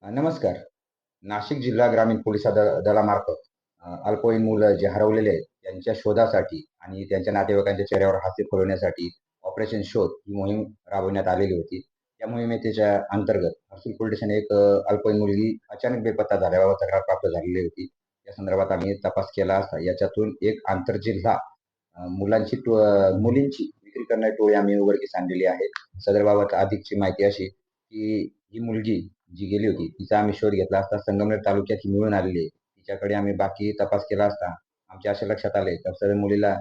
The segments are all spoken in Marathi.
नमस्कार. नाशिक जिल्हा ग्रामीण पोलीस दलामार्फत अल्पवयीन मुलं जे हरवलेले आहेत, त्यांच्या शोधासाठी आणि त्यांच्या नातेवाईकांच्या चेहऱ्यावर हास्य फुलवण्यासाठी ऑपरेशन शोध ही मोहीम राबवण्यात आलेली होती. त्या मोहिमेच्या अंतर्गत हर्सूल पोलीस स्टेशन एक अल्पवयीन मुलगी अचानक बेपत्ता झाल्याबाबत तक्रार प्राप्त झालेली होती. या संदर्भात आम्ही तपास केला असता याच्यातून एक आंतरजिल्हा मुलींची विक्री करणारी टोळी आम्ही उघडकीस आणलेली आहे. सदरबाबत अधिकची माहिती अशी की ही मुलगी जी गेली होती तिचा आम्ही शोध घेतला असता संगमनेर तालुक्यात ही मिळून आलेली आहे. तिच्याकडे आम्ही बाकी तपास केला असता आमच्या अशा लक्षात आले तर सदर मुलीला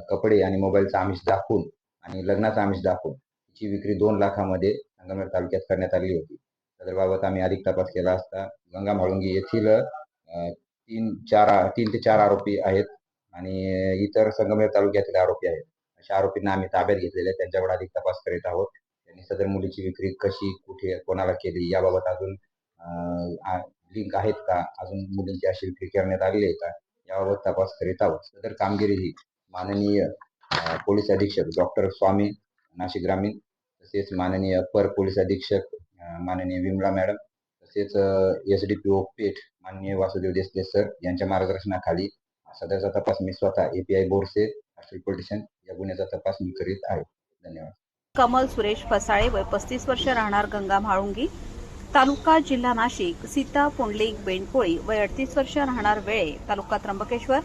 कपडे आणि मोबाईलचा आमिष दाखवून आणि लग्नाचा आमिष दाखवून तिची विक्री 2 लाखामध्ये संगमनेर तालुक्यात करण्यात आली होती. सदरबाबत आम्ही अधिक तपास केला असता गंगा म्हाळुंगी येथील 3 ते 4 आरोपी आहेत आणि इतर संगमनेर तालुक्यातील आरोपी आहेत. अशा आरोपींना आम्ही ताब्यात घेतलेले आहे. त्यांच्याकडे अधिक तपास करीत आहोत. त्यांनी सदर मुलीची विक्री कशी, कुठे, कोणाला केली याबाबत अजून लिंक आहेत का, अजून मुलींची अशी विक्री करण्यात आलेली आहे का, याबाबत तपास करीत आहोत. सदर कामगिरी ही माननीय पोलीस अधीक्षक डॉक्टर स्वामी नाशिक ग्रामीण, तसेच माननीय अपर पोलीस अधीक्षक माननीय विमला मॅडम, तसेच SDPO पेठ माननीय वासुदेव देसले सर यांच्या मार्गदर्शनाखाली सदरचा तपास मी स्वतः API Borse Harsul police station या गुन्ह्याचा तपास मी करीत आहे. धन्यवाद. कमल सुरेश फसाळे वय 35 वर्ष राहणार गंगा म्हाळुंगी तालुका जिल्हा नाशिक, सीता पुंडलिक बेंडकोळी वय 38 वर्ष राहणार वेळे तालुका त्र्यंबकेश्वर,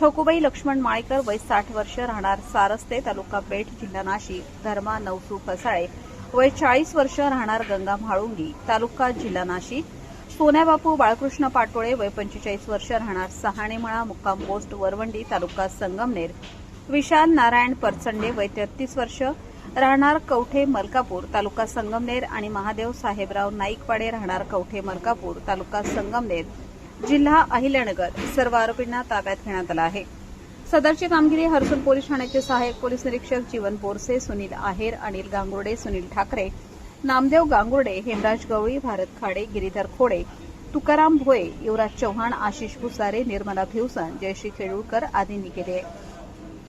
ठोकुबाई लक्ष्मण माळेकर वय 60 वर्ष राहणार सारस्ते तालुका पेठ जिल्हा नाशिक, धर्मा नवसू फसाळे वय 40 वर्ष राहणार गंगा म्हाळुंगी तालुका जिल्हा नाशिक, सोन्या बापू बाळकृष्ण पाटोळे वय 45 वर्ष राहणार सहाणेमळा मुक्काम पोस्ट वरवंडी तालुका संगमनेर, विशाल नारायण परचंडे वय 33 वर्ष राहणार कवठे मलकापूर तालुका संगमनेर आणि महादेव साहेबराव नाईकवाडे राहणार कवठे मलकापूर तालुका संगमनेर जिल्हा अहिल्यानगर सर्व आरोपींना ताब्यात घेण्यात आलं आहे. सदरची कामगिरी हर्सूल पोलीस ठाण्याचे सहाय्यक पोलीस निरीक्षक जीवन बोरसे, सुनील आहेर, अनिल गांगुर्डे, सुनील ठाकरे, नामदेव गांगुर्डे, हेमराज गवळी, भारत खाडे, गिरीधर खोडे, तुकाराम भोये, युवराज चव्हाण, आशिष भुसारे, निर्मला भिवसन, जयश्री खेडूळकर आदींनी केले.